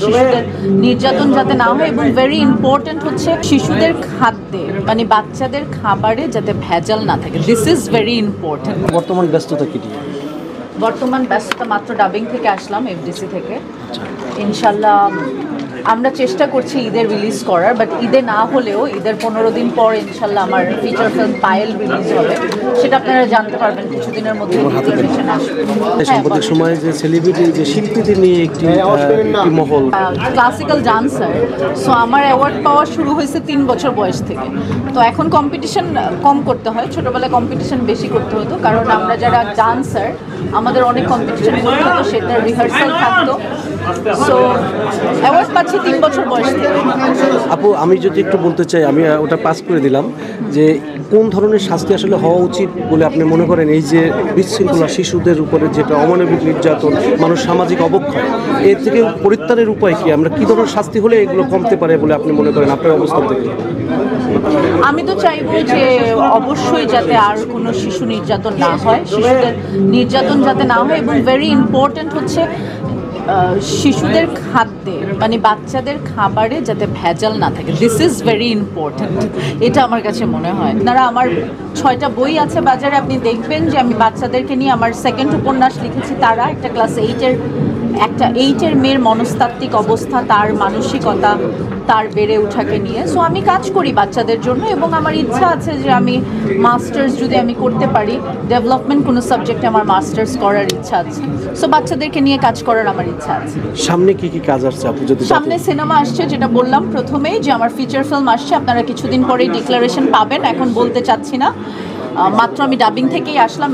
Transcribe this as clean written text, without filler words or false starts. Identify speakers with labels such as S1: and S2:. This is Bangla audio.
S1: শিশুদের নির্যাতন যাতে না হয়, এবং ভেরি ইম্পর্টেন্ট হচ্ছে শিশুদের খাদ্যে মানে বাচ্চাদের খাবারে যাতে ভেজাল না থাকে। This is very important.
S2: বর্তমান ব্যস্ততা কি নিয়ে?
S1: বর্তমান ব্যস্ততা, মাত্র ডাবিং থেকে আসলাম এফডিসি থেকে। ইনশাল্লাহ আমরা চেষ্টা করছি ঈদের রিলিজ করার, বাট ঈদে না হলেও ঈদের 15 দিন পর ইনশাল্লাহ আমার ফিচার ফিল্ম পায়েল রিলিজ হবে। সেটা আপনারা জানতে পারবেন কিছুদিনের মধ্যে।
S2: সাম্প্রতিক সময়ে যে সেলিব্রিটি যে শিল্পীদের নিয়ে একটি মহল,
S1: ক্লাসিক্যাল ডান্সার, সো আমার অ্যাওয়ার্ড পাওয়া শুরু হয়েছে 3 বছর বয়স থেকে। তো এখন কম্পিটিশন কম করতে হয়, ছোটোবেলায় কম্পিটিশন বেশি করতে হতো, কারণ আমরা যারা ডান্সার আমাদের অনেক কম্পিটিশন করতে হতো, সেটার রিহার্সাল থাকতো। সো অ্যাওয়ার্ড পাচ্ছি 3 বছর বয়স থেকে।
S2: আপু আমি যদি একটু বলতে চাই, আমি ওটা পাস করে দিলাম, যে কোন ধরনের শাস্তি আসলে হওয়া উচিত বলে আপনি মনে করেন? এই যে বিশৃঙ্খলা, শিশুদের উপরে যেটা অমানবিক নির্যাতন, মানুষ সামাজিক অবক্ষয়, এর থেকে পরিত্রাণের উপায় কি? আমরা কী ধরনের শাস্তি হলে এগুলো কমতে পারে বলে আপনি মনে করেন আপনার অবস্থান থেকে?
S1: আমি তো চাইবো যে অবশ্যই যাতে আর কোনো শিশু নির্যাতন না হয়, শিশুদের নির্যাতন যাতে না হয়, এবং ভেরি ইম্পর্টেন্ট হচ্ছে শিশুদের খাদ্যে মানে বাচ্চাদের খাবারে যাতে ভেজাল না থাকে। দিস ইজ ভেরি ইম্পর্ট্যান্ট, এটা আমার কাছে মনে হয়। আপনারা আমার 6টা বই আছে বাজারে, আপনি দেখবেন যে আমি বাচ্চাদেরকে নিয়ে আমার সেকেন্ড উপন্যাস লিখেছি। তারা একটা ক্লাস 8-এর মেয়ের মনস্তাত্ত্বিক অবস্থা, তার মানসিকতা, তার বেড়ে ওঠাকে নিয়ে। সো আমি কাজ করি বাচ্চাদের জন্য, এবং আমার ইচ্ছা আছে যে আমি মাস্টার্স যদি আমি করতে পারি, ডেভেলপমেন্ট কোনো সাবজেক্টে আমার মাস্টার্স করার ইচ্ছা আছে। সো বাচ্চাদেরকে নিয়ে কাজ করার আমার ইচ্ছা আছে।
S2: সামনে কি কি কাজ আসছে আপু যদি?
S1: সামনে সিনেমা আসছে, যেটা বললাম প্রথমেই যে আমার ফিচার ফিল্ম আসছে। আপনারা কিছুদিন পরেই ডিক্লারেশন পাবেন, এখন বলতে চাচ্ছি না, মাত্র আমি ডাবিং থেকেই আসলাম।